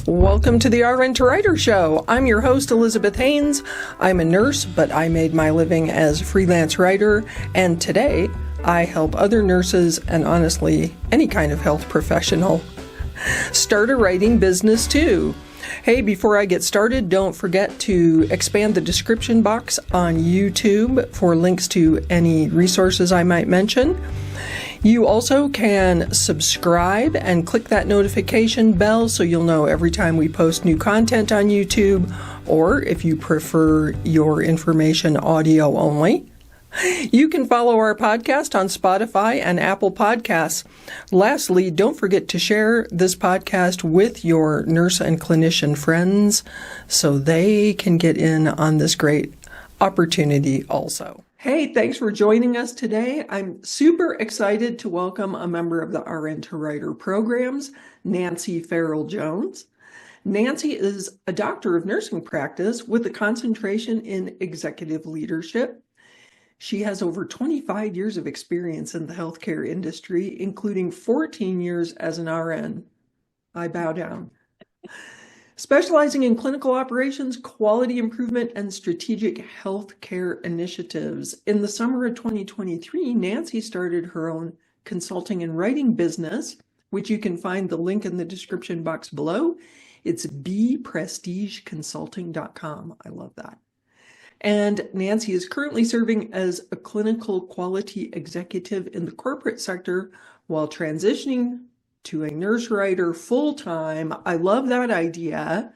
Welcome to the RN2writer Show. I'm your host, Elizabeth Hanes. I'm a nurse, but I made my living as a freelance writer, and today I help other nurses and honestly any kind of health professional start a writing business too. Hey, before I get started, don't forget to expand the description box on YouTube for links to any resources I might mention. You also can subscribe and click that notification bell so you'll know every time we post new content on YouTube, or if you prefer your information audio only. You can follow our podcast on Spotify and Apple Podcasts. Lastly, don't forget to share this podcast with your nurse and clinician friends so they can get in on this great opportunity also. Hey, thanks for joining us today. I'm super excited to welcome a member of the RN2writer programs, Nancy Farrell-Jones. Nancy is a doctor of nursing practice with a concentration in executive leadership. She has over 25 years of experience in the healthcare industry, including 14 years as an RN. I bow down. Specializing in clinical operations, quality improvement, and strategic healthcare initiatives. In the summer of 2023, Nancy started her own consulting and writing business, which you can find the link in the description box below. It's bprestigeconsulting.com. I love that. And Nancy is currently serving as a clinical quality executive in the corporate sector while transitioning to a nurse writer full-time. I love that idea.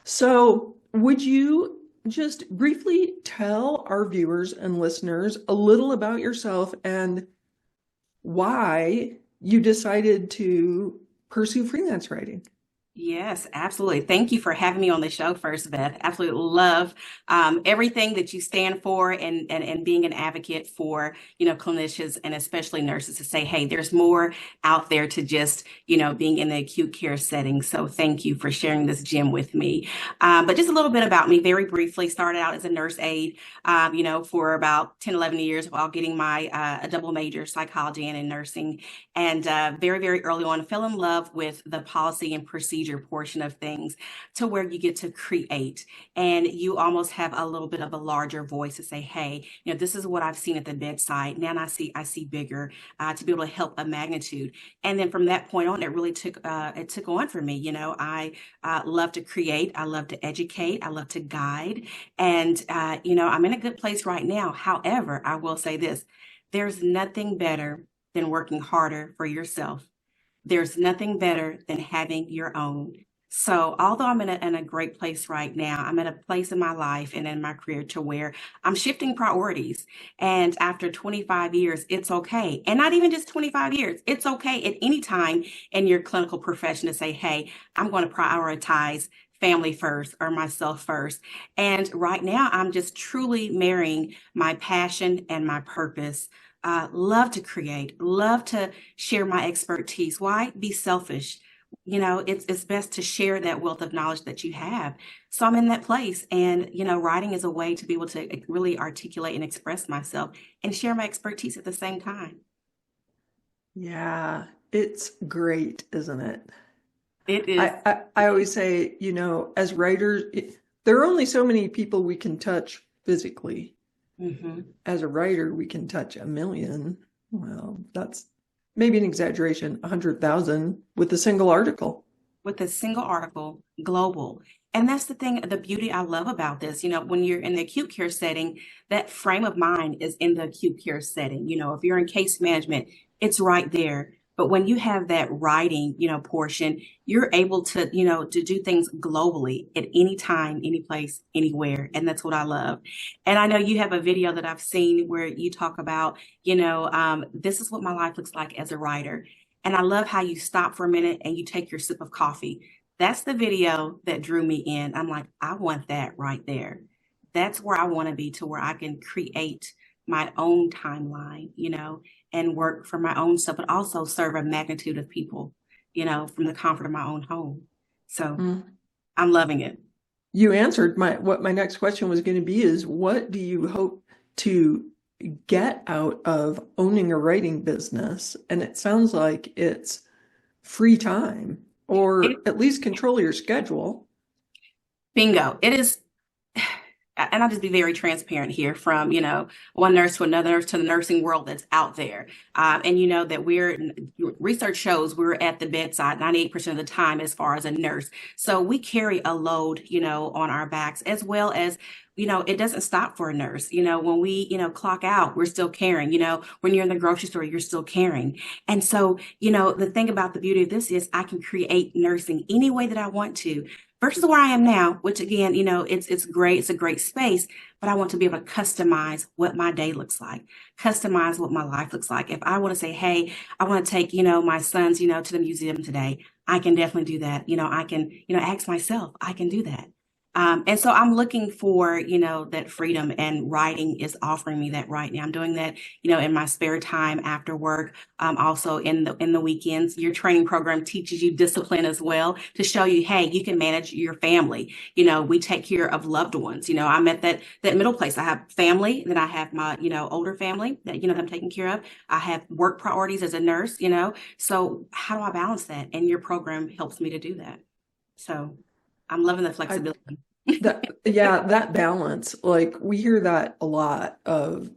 So would you just briefly tell our viewers and listeners a little about yourself and why you decided to pursue freelance writing? Yes, absolutely. Thank you for having me on the show first, Beth. Absolutely love everything that you stand for and being an advocate for, clinicians and especially nurses to say, hey, there's more out there to just, being in the acute care setting. So thank you for sharing this gem with me. But just a little bit about me, very briefly, started out as a nurse aide, for about 10, 11 years while getting my a double major, psychology and in nursing. And very, very early on, fell in love with the policy and procedure portion of things to where you get to create and you almost have a little bit of a larger voice to say, hey, this is what I've seen at the bedside. Now I see bigger to be able to help a magnitude. And then from that point on, it really took on for me. I love to create. I love to educate. I love to guide. And, I'm in a good place right now. However, I will say this, there's nothing better than working harder for yourself. There's nothing better than having your own. So although I'm in a great place right now, I'm at a place in my life and in my career to where I'm shifting priorities. And after 25 years, it's okay. And not even just 25 years. It's okay at any time in your clinical profession to say, hey, I'm going to prioritize family first or myself first. And right now, I'm just truly marrying my passion and my purpose. Love to create, love to share my expertise. Why be selfish? It's best to share that wealth of knowledge that you have. So I'm in that place and, writing is a way to be able to really articulate and express myself and share my expertise at the same time. Yeah, it's great, isn't it? It is. I always say, as writers, there are only so many people we can touch physically. Mm-hmm. As a writer, we can touch 1 million. Well, that's maybe an exaggeration, 100,000 with a single article. With a single article, global. And that's the thing, the beauty I love about this. When you're in the acute care setting, that frame of mind is in the acute care setting. If you're in case management, it's right there. But when you have that writing, portion, you're able to, to do things globally at any time, any place, anywhere. And that's what I love. And I know you have a video that I've seen where you talk about, this is what my life looks like as a writer. And I love how you stop for a minute and you take your sip of coffee. That's the video that drew me in. I'm like, I want that right there. That's where I want to be, to where I can create my own timeline, and work for my own stuff, but also serve a magnitude of people, from the comfort of my own home. So I'm loving it. You answered what my next question was going to be is, what do you hope to get out of owning a writing business? And it sounds like it's free time or at least control your schedule. Bingo. It is. And I'll just be very transparent here from, one nurse to another nurse to the nursing world that's out there. And you know that research shows we're at the bedside 98% of the time as far as a nurse. So we carry a load, on our backs, as well as, it doesn't stop for a nurse. When we, clock out, we're still caring. When you're in the grocery store, you're still caring. And so, the thing about the beauty of this is I can create nursing any way that I want to. Versus where I am now, which again, it's great. It's a great space, but I want to be able to customize what my day looks like, customize what my life looks like. If I want to say, hey, I want to take, my sons, to the museum today, I can definitely do that. I can, ask myself, I can do that. And so I'm looking for, that freedom, and writing is offering me that right now. I'm doing that, in my spare time after work. Also in the weekends. Your training program teaches you discipline as well, to show you, hey, you can manage your family. We take care of loved ones. I'm at that middle place. I have family, then I have my, older family that, that I'm taking care of. I have work priorities as a nurse, so how do I balance that? And your program helps me to do that. So I'm loving the flexibility. That balance, like we hear that a lot of,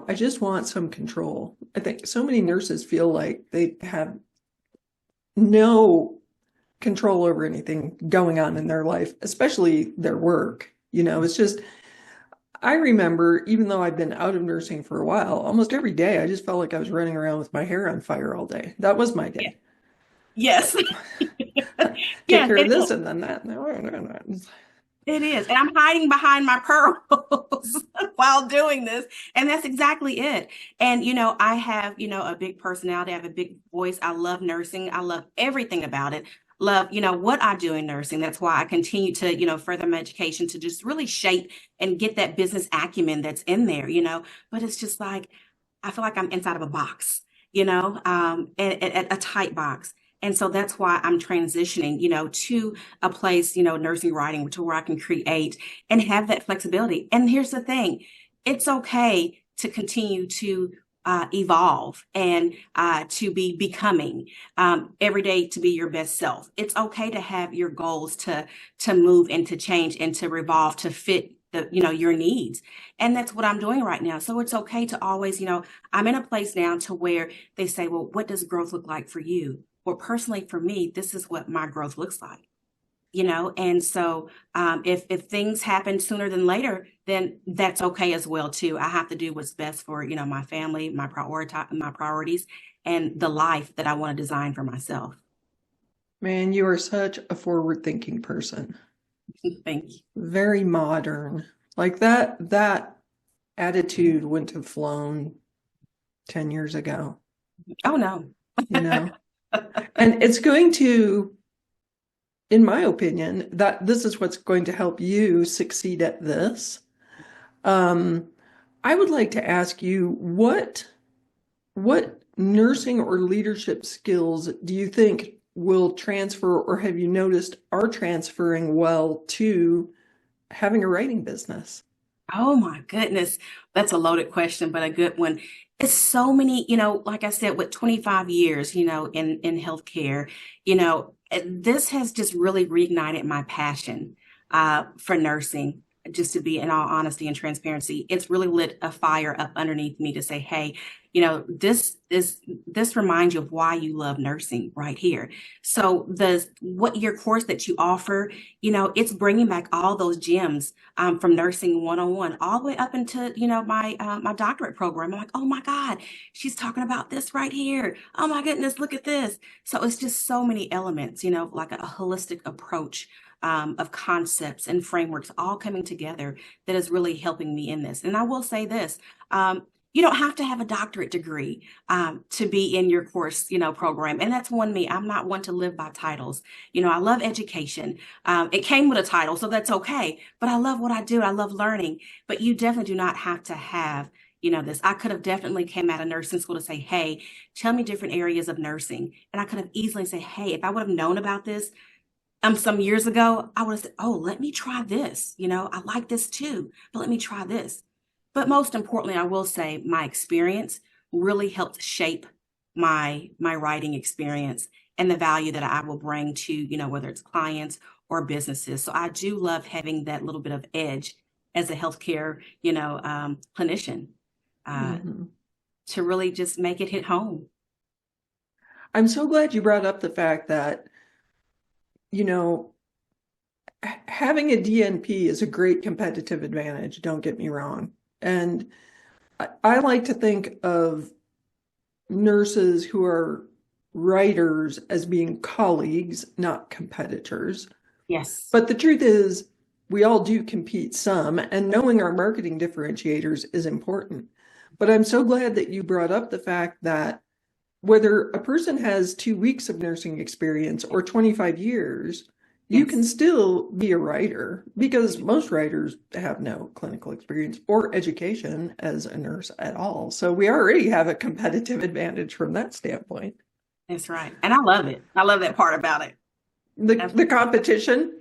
I just want some control. I think so many nurses feel like they have no control over anything going on in their life, especially their work. It's just, I remember, even though I've been out of nursing for a while, almost every day, I just felt like I was running around with my hair on fire all day. That was my day. Yes. Take care of this and then that. It is. And I'm hiding behind my pearls while doing this. And that's exactly it. And, I have, a big personality. I have a big voice. I love nursing. I love everything about it. Love, what I do in nursing. That's why I continue to, further my education to just really shape and get that business acumen that's in there, but it's just like, I feel like I'm inside of a box, a tight box. And so that's why I'm transitioning, to a place, nursing writing, to where I can create and have that flexibility. And here's the thing, it's okay to continue to evolve and to be becoming every day, to be your best self. It's okay to have your goals to move and to change and to revolve to fit your needs. And that's what I'm doing right now. So it's okay to always, I'm in a place now to where they say, well, what does growth look like for you? Well, personally, for me, this is what my growth looks like, and so if things happen sooner than later, then that's okay as well, too. I have to do what's best for, my family, my priorities, and the life that I want to design for myself. Man, you are such a forward-thinking person. Thank you. Very modern. Like that attitude wouldn't have flown 10 years ago. Oh, no. And it's going to, in my opinion, that this is what's going to help you succeed at this. I would like to ask you, what nursing or leadership skills do you think will transfer, or have you noticed are transferring well to having a writing business? Oh my goodness. That's a loaded question, but a good one. It's so many, like I said, with 25 years, in healthcare, this has just really reignited my passion for nursing. Just to be in all honesty and transparency, it's really lit a fire up underneath me to say, hey, this reminds you of why you love nursing right here. So what your course that you offer, it's bringing back all those gems from nursing 101 all the way up into, my doctorate program. I'm like, oh my God, she's talking about this right here. Oh my goodness, look at this. So it's just so many elements, like a holistic approach of concepts and frameworks all coming together that is really helping me in this. And I will say this, you don't have to have a doctorate degree to be in your course, program. And that's me. I'm not one to live by titles. I love education. It came with a title, so that's okay. But I love what I do. I love learning. But you definitely do not have to have this. I could have definitely came out of nursing school to say, hey, tell me different areas of nursing. And I could have easily said, hey, if I would have known about this, some years ago, I would have said, oh, let me try this. I like this too, but let me try this. But most importantly, I will say my experience really helped shape my writing experience and the value that I will bring to, whether it's clients or businesses. So I do love having that little bit of edge as a healthcare, clinician, to really just make it hit home. I'm so glad you brought up the fact that, having a DNP is a great competitive advantage, don't get me wrong. And I like to think of nurses who are writers as being colleagues, not competitors. Yes. But the truth is, we all do compete some, and knowing our marketing differentiators is important. But I'm so glad that you brought up the fact that whether a person has 2 weeks of nursing experience or 25 years, you can still be a writer, because most writers have no clinical experience or education as a nurse at all. So we already have a competitive advantage from that standpoint. That's right. And I love it. I love that part about it. The competition.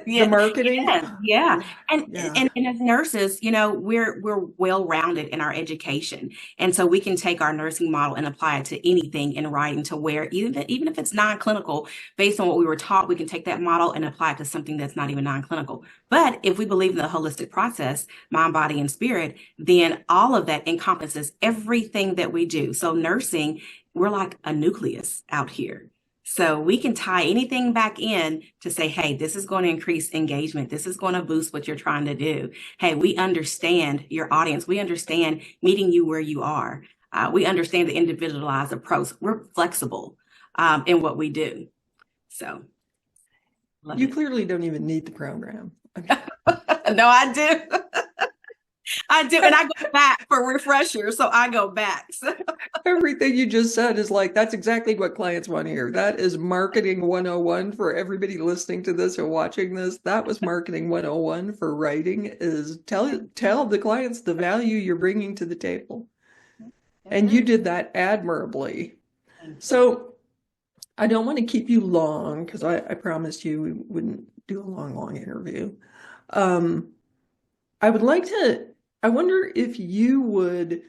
Yeah. The marketing. Yeah. And as nurses, we're well-rounded in our education. And so we can take our nursing model and apply it to anything in writing, to where even if it's non-clinical, based on what we were taught, we can take that model and apply it to something that's not even non-clinical. But if we believe in the holistic process, mind, body, and spirit, then all of that encompasses everything that we do. So nursing, we're like a nucleus out here. So we can tie anything back in to say, hey, this is going to increase engagement. This is going to boost what you're trying to do. Hey, we understand your audience. We understand meeting you where you are. We understand the individualized approach. We're flexible in what we do. So you clearly don't even need the program. No, I do. I do. And I go back for refreshers. So I go back. So. Everything you just said is like, that's exactly what clients want to hear. That is marketing 101 for everybody listening to this or watching this. That was marketing 101 for writing, is tell the clients the value you're bringing to the table. And you did that admirably. So I don't want to keep you long, because I promised you we wouldn't do a long interview. I wonder if you would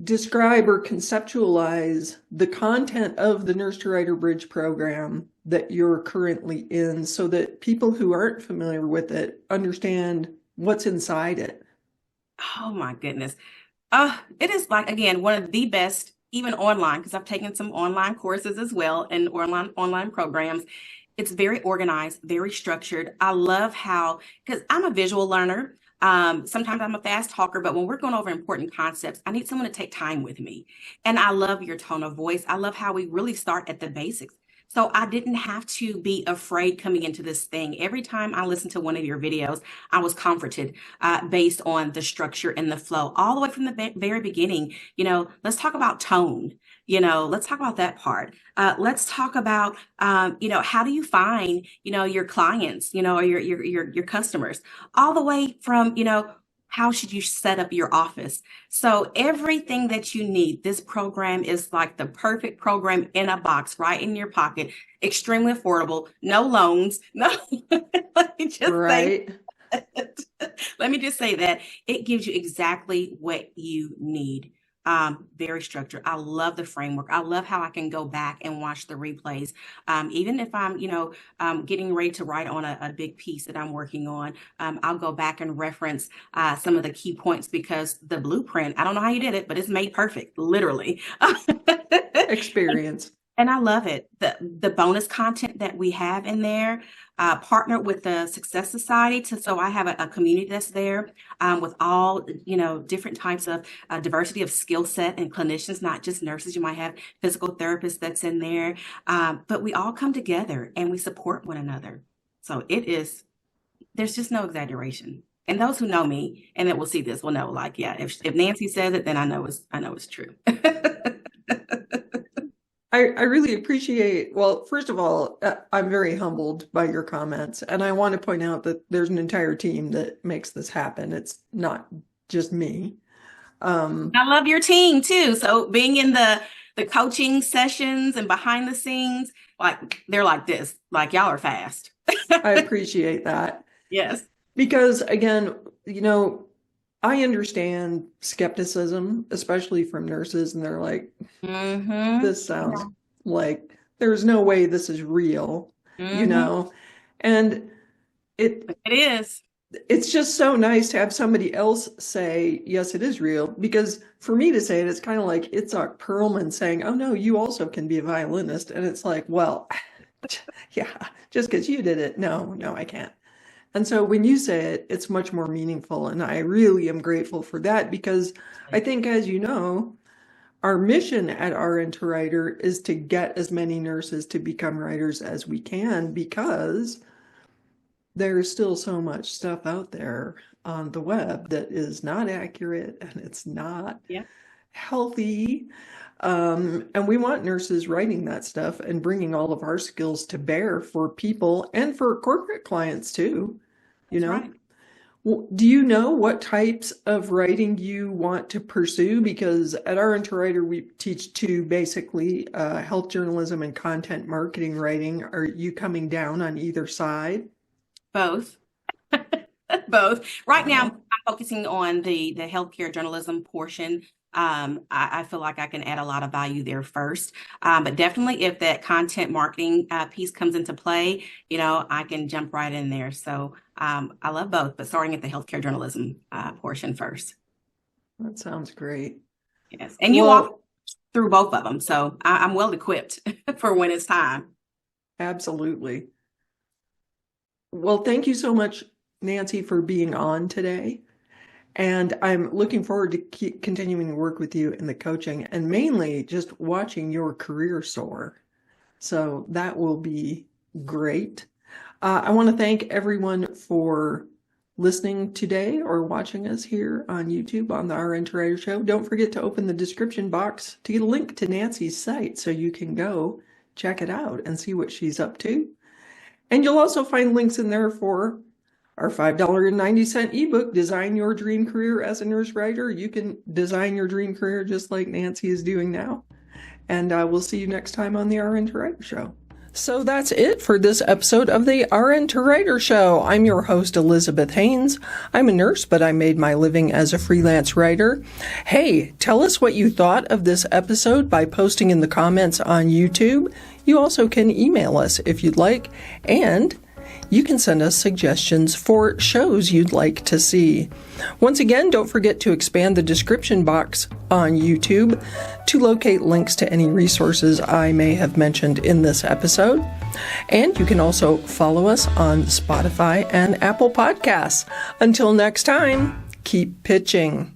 describe or conceptualize the content of the Nurse to Writer Bridge program that you're currently in, so that people who aren't familiar with it understand what's inside it. Oh my goodness. It is, like, again, one of the best, even online, because I've taken some online courses as well and online programs. It's very organized, very structured. I love how, because I'm a visual learner. Sometimes I'm a fast talker, but when we're going over important concepts, I need someone to take time with me. And I love your tone of voice. I love how we really start at the basics. So I didn't have to be afraid coming into this thing. Every time I listened to one of your videos, I was comforted based on the structure and the flow, all the way from the very beginning. Let's talk about tone. Let's talk about that part. Let's talk about, how do you find, your clients, or your customers, all the way from, how should you set up your office? So everything that you need, this program is like the perfect program in a box, right in your pocket, extremely affordable, no loans. No, let me just say that it gives you exactly what you need. Very structured. I love the framework. I love how I can go back and watch the replays. Even if I'm, getting ready to write on a big piece that I'm working on, I'll go back and reference some of the key points, because the blueprint, I don't know how you did it, but it's made perfect, literally. Experience. And I love it. The bonus content that we have in there, partnered with the Success Society. So I have a community that's there with all, different types of diversity of skill set and clinicians, not just nurses. You might have physical therapists that's in there. But we all come together and we support one another. So there's just no exaggeration. And those who know me and that will see this will know, like, yeah, if Nancy says it, then I know it's true. I really appreciate, well, first of all, I'm very humbled by your comments. And I want to point out that there's an entire team that makes this happen. It's not just me. I love your team too. So being in the coaching sessions and behind the scenes, like, they're like this, like, y'all are fast. I appreciate that. Yes. Because again, I understand skepticism, especially from nurses, and they're like, this sounds like there's no way this is real, you know? And It is. it's just so nice to have somebody else say, yes, it is real. Because for me to say it, it's kind of like Itzhak Perlman saying, oh, no, you also can be a violinist. And it's like, well, yeah, just because you did it. No, I can't. And so when you say it, it's much more meaningful. And I really am grateful for that because I think, as you know, our mission at RN2writer is to get as many nurses to become writers as we can, because there's still so much stuff out there on the web that is not accurate and it's not healthy. And we want nurses writing that stuff and bringing all of our skills to bear for people and for corporate clients too. You know, right. Well, do you know what types of writing you want to pursue? Because at RN2writer, we teach two, basically, health journalism and content marketing writing. Are you coming down on either side? Both. Both. Right now, I'm focusing on the healthcare journalism portion. I feel like I can add a lot of value there first. But definitely if that content marketing piece comes into play, I can jump right in there. So I love both, but starting at the healthcare journalism portion first. That sounds great. Yes. And you walk through both of them. So I'm well equipped for when it's time. Absolutely. Well, thank you so much, Nancy, for being on today. And I'm looking forward to continuing to work with you in the coaching and mainly just watching your career soar. So that will be great. I want to thank everyone for listening today or watching us here on YouTube on the RN2writer Show. Don't forget to open the description box to get a link to Nancy's site so you can go check it out and see what she's up to. And you'll also find links in there for our $5.90 ebook, Design Your Dream Career as a Nurse Writer. You can design your dream career just like Nancy is doing now. And we'll see you next time on the RN2writer Show. So that's it for this episode of the RN2writer Show. I'm your host, Elizabeth Hanes. I'm a nurse, but I made my living as a freelance writer. Hey, tell us what you thought of this episode by posting in the comments on YouTube. You also can email us if you'd like, and you can send us suggestions for shows you'd like to see. Once again, don't forget to expand the description box on YouTube to locate links to any resources I may have mentioned in this episode. And you can also follow us on Spotify and Apple Podcasts. Until next time, keep pitching.